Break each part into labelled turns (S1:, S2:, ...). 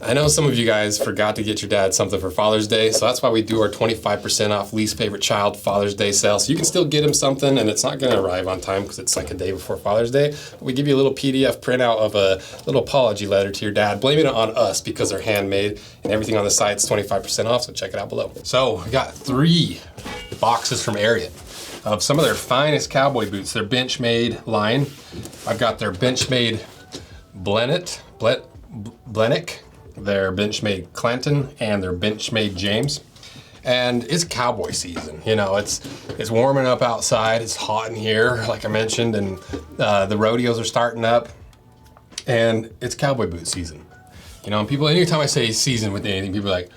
S1: I know some of you guys forgot to get your dad something for Father's Day, so that's why we do our 25% off least favorite child Father's Day sale. So you can still get him something, and it's not going to arrive on time because it's like a day before Father's Day. We give you a little PDF printout of a little apology letter to your dad, blaming it on us because they're handmade, and everything on the site's 25% off, so check it out below. So we got 3 boxes from Ariat of some of their finest cowboy boots, their Benchmade line. I've got their Benchmade Blanek, their Benchmade Clanton, and their Benchmade James. And it's cowboy season. You know, it's warming up outside, it's hot in here, like I mentioned, and the rodeos are starting up, and it's cowboy boot season. You know, and people, anytime I say season with anything, people are like,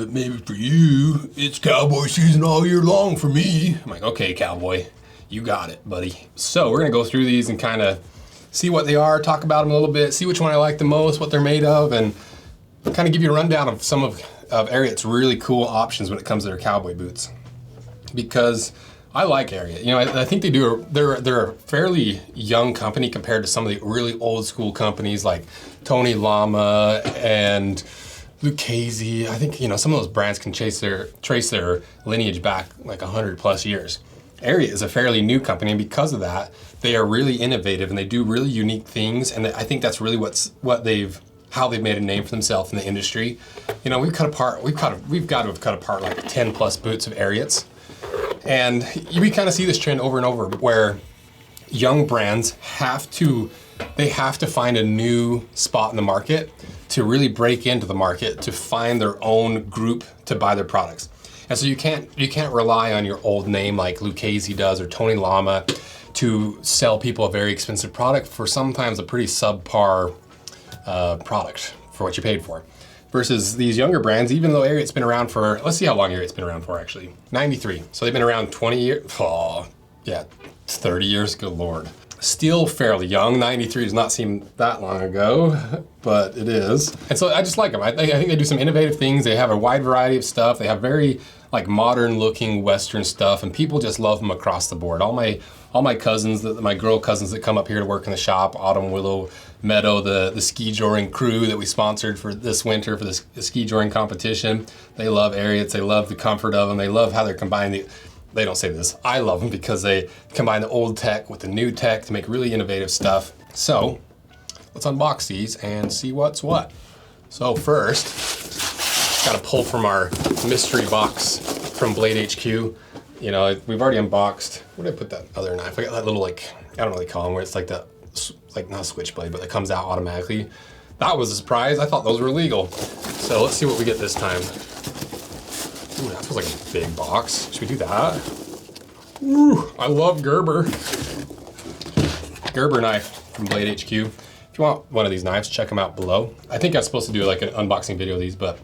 S1: maybe for you, it's cowboy season all year long for me. I'm like, okay, cowboy, you got it, buddy. So we're gonna go through these and kind of see what they are, talk about them a little bit, see which one I like the most, what they're made of, and kind of give you a rundown of some of Ariat's really cool options when it comes to their cowboy boots. Because I like Ariat. You know, I think they're a fairly young company compared to some of the really old school companies like Tony Lama and Lucchese. I think, you know, some of those brands can trace their lineage back like 100+ years. Ariat is a fairly new company, and because of that, they are really innovative and they do really unique things. And I think that's really how they've made a name for themselves in the industry. You know, we've got to have cut apart like 10+ boots of Ariats. And we kind of see this trend over and over where young brands have to find a new spot in the market to really break into the market, to find their own group to buy their products. And so you can't rely on your old name like Lucchese does or Tony Lama to sell people a very expensive product for sometimes a pretty subpar product for what you paid for. Versus these younger brands, even though Ariat's been around for, let's see how long Ariat's been around for actually. 93, so they've been around 20 years, oh yeah, 30 years, good Lord. Still fairly young. 93 does not seem that long ago, but it is. And so I just like them. I think they do some innovative things. They have a wide variety of stuff. They have very like modern looking Western stuff, and people just love them across the board. All my cousins, my girl cousins that come up here to work in the shop, Autumn, Willow, Meadow, the ski joring crew that we sponsored for this winter for the ski joring competition, they love Ariats. They love the comfort of them. They love how they're combining they don't say this, I love them because they combine the old tech with the new tech to make really innovative stuff. So let's unbox these and see what's what. So first, gotta pull from our mystery box from BladeHQ. You know, we've already unboxed, where did I put that other knife? I got that little like, I don't really call them, where it's like the, like not a switchblade, but it comes out automatically. That was a surprise, I thought those were illegal. So let's see what we get this time. Ooh, that feels like a big box. Should we do that? Ooh, I love Gerber. Gerber knife from BladeHQ. If you want one of these knives, check them out below. I think I was supposed to do like an unboxing video of these, but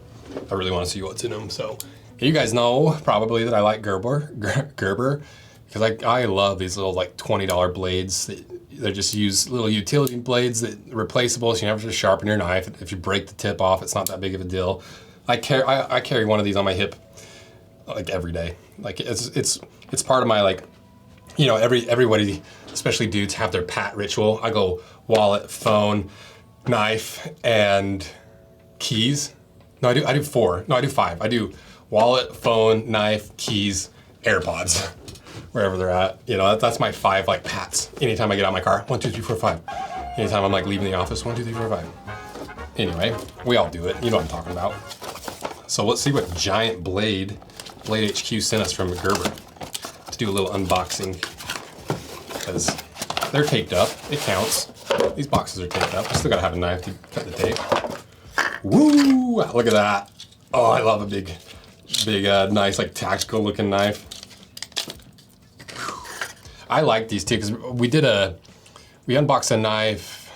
S1: I really want to see what's in them. So you guys know probably that I like Gerber, because I love these little like $20 blades. They're just little utility blades that are replaceable, so you never have to sharpen your knife. If you break the tip off, it's not that big of a deal. I carry one of these on my hip like every day. Like it's part of my, like, you know, everybody, especially dudes, have their pat ritual. I go wallet, phone, knife, and keys. No, I do 4. No, I do 5. I do wallet, phone, knife, keys, AirPods, wherever they're at. You know, that's my 5 like pats. Anytime I get out of my car, 1, 2, 3, 4, 5. Anytime I'm like leaving the office, 1, 2, 3, 4, 5. Anyway, we all do it. You know what I'm talking about. So let's see what giant blade BladeHQ sent us from Gerber to do a little unboxing, because they're taped up. It counts. These boxes are taped up. I still gotta have a knife to cut the tape. Woo! Look at that. Oh, I love a big, nice, like tactical looking knife. I like these too, because we unboxed a knife.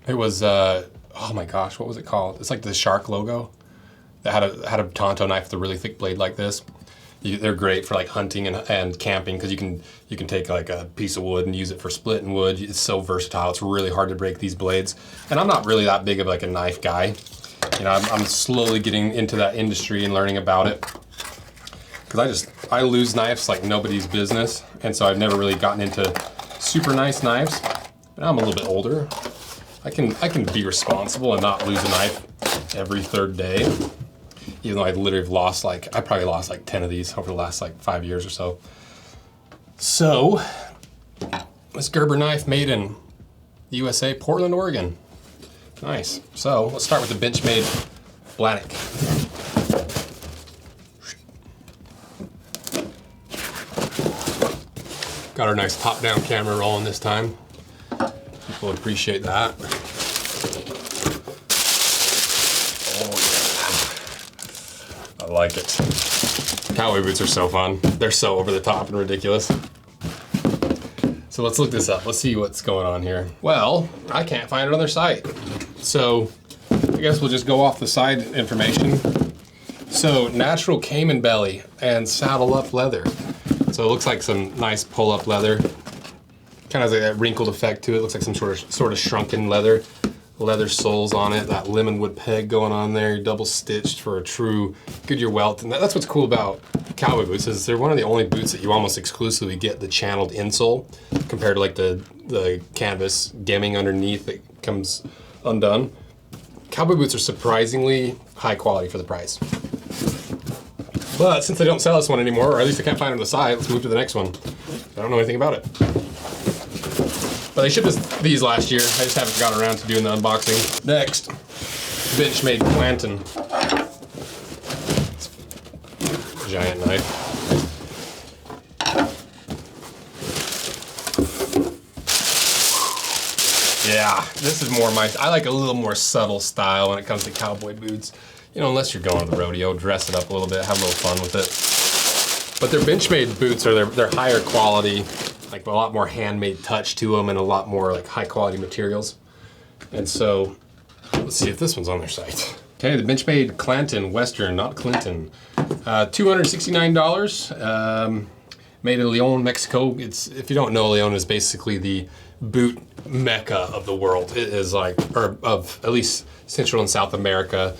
S1: It was, oh my gosh, what was it called? It's like the shark logo that had a Tonto knife with a really thick blade like this. They're great for like hunting and camping, because you can take like a piece of wood and use it for splitting wood. It's so versatile. It's really hard to break these blades. And I'm not really that big of like a knife guy. You know, I'm slowly getting into that industry and learning about it, because I lose knives like nobody's business, and so I've never really gotten into super nice knives. But now I'm a little bit older. I can be responsible and not lose a knife every third day. Even though I literally have lost I probably lost like 10 of these over the last like 5 years or so. So, this Gerber knife made in USA, Portland, Oregon. Nice. So, let's start with the Benchmade Blanek. Got our nice top-down camera rolling this time. People appreciate that. Oh yeah. I like it. Cowboy boots are so fun. They're so over the top and ridiculous. So let's look this up. Let's see what's going on here. Well, I can't find it on their site. So I guess we'll just go off the side information. So natural Caiman belly and saddle up leather. So it looks like some nice pull up leather. Kind of has that wrinkled effect to it. Looks like some sort of shrunken leather. Leather soles on it, that lemon wood peg going on there, double stitched for a true Goodyear welt. And that's what's cool about cowboy boots, is they're one of the only boots that you almost exclusively get the channeled insole compared to like the canvas gemming underneath that comes undone. Cowboy boots are surprisingly high quality for the price. But since they don't sell this one anymore, or at least I can't find it on the site, let's move to the next one. I don't know anything about it. But they shipped us these last year. I just haven't gotten around to doing the unboxing. Next, Benchmade Clanton. Giant knife. Yeah, this is more I like a little more subtle style when it comes to cowboy boots. You know, unless you're going to the rodeo, dress it up a little bit, have a little fun with it. But their Benchmade boots are they're higher quality, like a lot more handmade touch to them and a lot more like high quality materials. And so, let's see if this one's on their site. Okay, the Benchmade Clanton Western, not Clinton. $269, made in Leon, Mexico. If you don't know, Leon is basically the boot mecca of the world. It is like, or of at least Central and South America.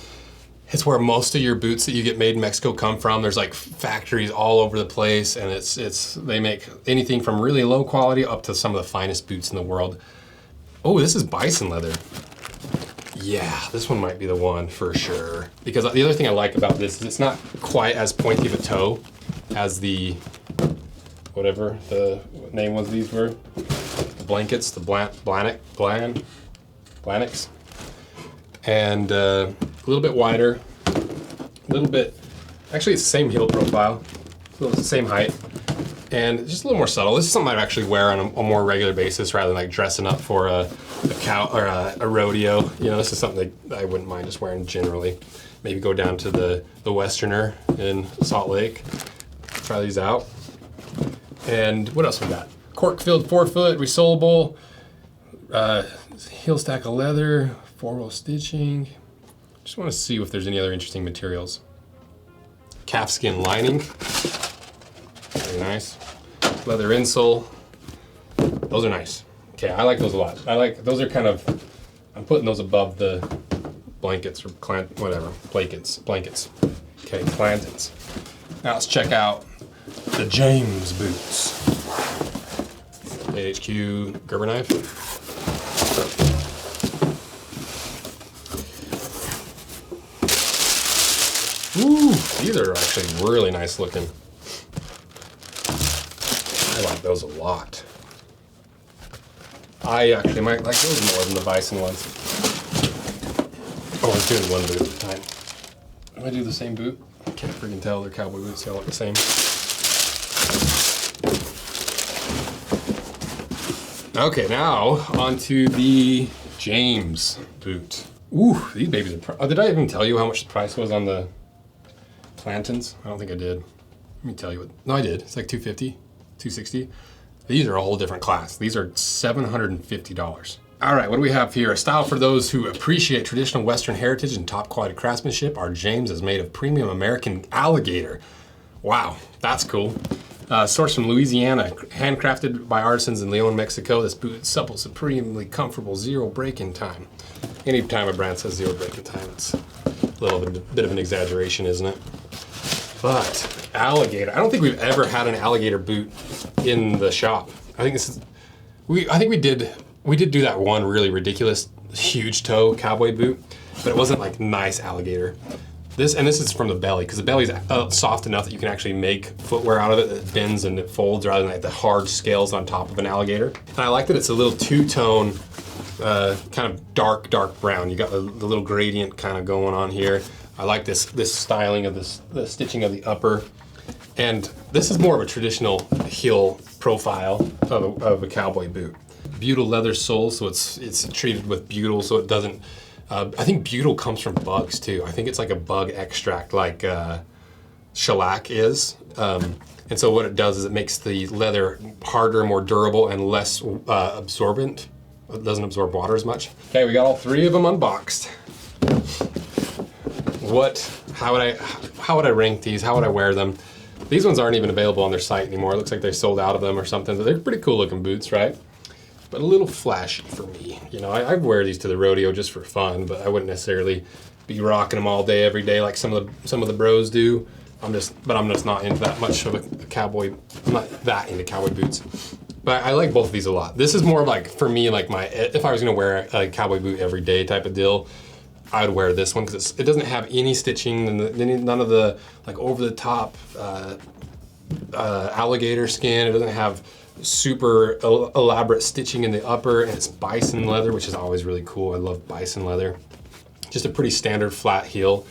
S1: It's where most of your boots that you get made in Mexico come from. There's like factories all over the place, and they make anything from really low quality up to some of the finest boots in the world. Oh, this is Bison leather. Yeah, this one might be the one for sure. Because the other thing I like about this is it's not quite as pointy of a toe as the, whatever the name was these were. The blankets, the Blaneks. And a little bit wider, a little bit, actually it's the same heel profile, it's the same height, and just a little more subtle. This is something I'd actually wear on a more regular basis rather than like dressing up for a cow or a rodeo. You know, this is something that I wouldn't mind just wearing generally. Maybe go down to the Westerner in Salt Lake, try these out. And what else we got? Cork-filled 4-foot, resolable, heel stack of leather, 4-row stitching. Just want to see if there's any other interesting materials. Calfskin lining, very nice. Leather insole, those are nice. Okay, I like those a lot. Those are kind of, I'm putting those above the blankets or blankets. Okay, Clantons. Now let's check out the James boots. BladeHQ Gerber knife. Ooh, these are actually really nice looking. I like those a lot. I actually might like those more than the Bison ones. Oh, I'm doing one boot at a time. Do I do the same boot? I can't freaking tell. They're cowboy boots, they all look the same. Okay, now onto the James boot. Ooh, these babies are, did I even tell you how much the price was on the Clantons? I don't think I did. Let me tell you what, no I did. It's like $250, $260. These are a whole different class. These are $750. All right, what do we have here? A style for those who appreciate traditional Western heritage and top quality craftsmanship. Our James is made of premium American alligator. Wow, that's cool. Sourced from Louisiana, handcrafted by artisans in Leon, Mexico. This boot is supple, supremely comfortable, zero break-in time. Anytime a brand says zero break-in time, it's a little bit of an exaggeration, isn't it? But alligator, I don't think we've ever had an alligator boot in the shop. I think this is, I think we did do that one really ridiculous huge toe cowboy boot, but it wasn't like nice alligator. This is from the belly, because the belly's soft enough that you can actually make footwear out of it that bends and it folds rather than like the hard scales on top of an alligator. And I like that it's a little two-tone, kind of dark brown. You got the little gradient kind of going on here. I like this styling of the stitching of the upper. And this is more of a traditional heel profile of a cowboy boot. Butyl leather sole, so it's treated with butyl, so it doesn't. I think butyl comes from bugs too. I think it's like a bug extract, like shellac is. And so what it does is it makes the leather harder, more durable, and less absorbent. It doesn't absorb water as much. Okay, we got all 3 of them unboxed. How would I rank these? How would I wear them? These ones aren't even available on their site anymore. It looks like they sold out of them or something, but they're pretty cool looking boots, right? But a little flashy for me. You know, I wear these to the rodeo just for fun, but I wouldn't necessarily be rocking them all day, every day like some of the bros do. I'm just not into that much of a cowboy. I'm not that into cowboy boots. But I like both of these a lot. This is more like, for me, like if I was gonna wear a cowboy boot every day type of deal, I would wear this one because it doesn't have any stitching and none of the like over the top alligator skin. It doesn't have super elaborate stitching in the upper, and it's bison leather, which is always really cool. I love bison leather. Just a pretty standard flat heel.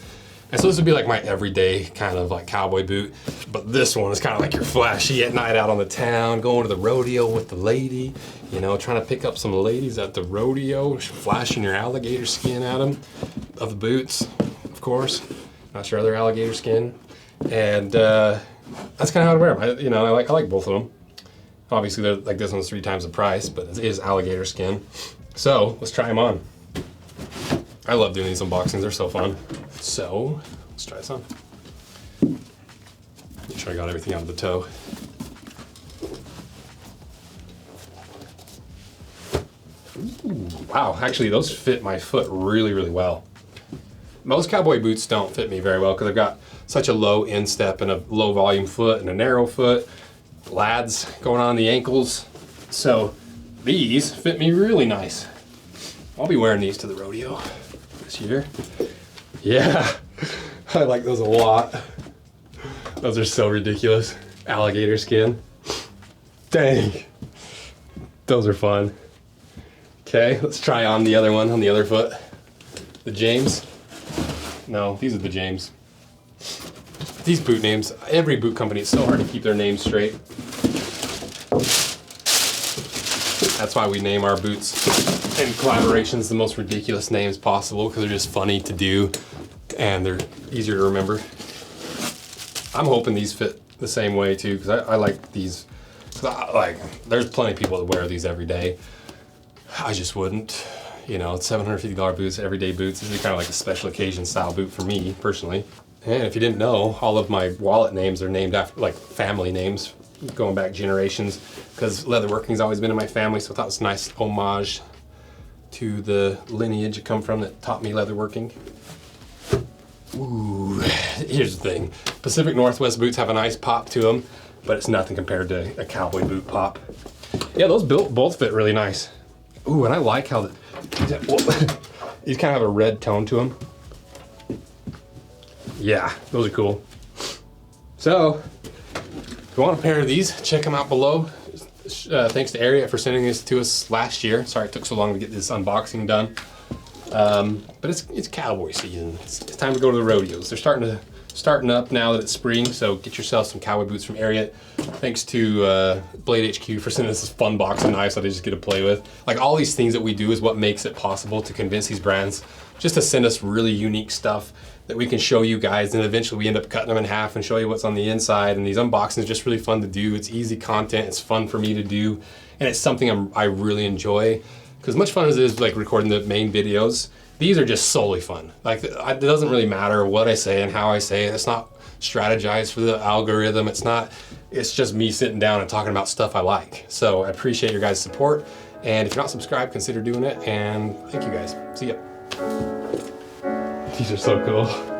S1: And so this would be like my everyday kind of like cowboy boot, but this one is kind of like your flashy at night out on the town, going to the rodeo with the lady, you know, trying to pick up some ladies at the rodeo, flashing your alligator skin at them, of the boots, of course, not your other alligator skin. And that's kind of how I wear them. I like both of them. Obviously, they're like, this one's 3 times the price, but it is alligator skin. So let's try them on. I love doing these unboxings, they're so fun. So, let's try this on. Make sure I got everything out of the toe. Ooh, wow, actually those fit my foot really, really well. Most cowboy boots don't fit me very well because I've got such a low instep and a low volume foot and a narrow foot. Lads going on the ankles. So these fit me really nice. I'll be wearing these to the rodeo this year. Yeah, I like those a lot. Those are so ridiculous. Alligator skin. Dang. Those are fun. Okay, let's try on the other one, on the other foot. The James. No, these are the James. These boot names, every boot company, it's so hard to keep their names straight. That's why we name our boots in collaborations the most ridiculous names possible, because they're just funny to do and they're easier to remember. I'm hoping these fit the same way too, because I like these. There's plenty of people that wear these every day. I just wouldn't. You know, it's $750 boots, everyday boots. This is kind of like a special occasion style boot for me personally. And if you didn't know, all of my wallet names are named after like family names going back generations, because leatherworking's always been in my family, so I thought it was a nice homage to the lineage I come from that taught me leatherworking. Ooh, here's the thing. Pacific Northwest boots have a nice pop to them, but it's nothing compared to a cowboy boot pop. Yeah, those both fit really nice. Ooh, and I like how these kind of have a red tone to them. Yeah, those are cool. So, if you want a pair of these, check them out below. Thanks to Ariat for sending this to us last year. Sorry it took so long to get this unboxing done. But it's cowboy season. It's time to go to the rodeos. They're starting up now that it's spring, so get yourself some cowboy boots from Ariat. Thanks to BladeHQ for sending us this fun box of knives that I just get to play with. Like, all these things that we do is what makes it possible to convince these brands just to send us really unique stuff that we can show you guys, and eventually we end up cutting them in half and show you what's on the inside. And these unboxings are just really fun to do. It's easy content, it's fun for me to do, and it's something I really enjoy. Because much fun as it is like recording the main videos, these are just solely fun. Like, it doesn't really matter what I say and how I say it. It's not strategized for the algorithm. It's just me sitting down and talking about stuff I like. So I appreciate your guys' support. And if you're not subscribed, consider doing it. And thank you guys. See ya. These are so cool.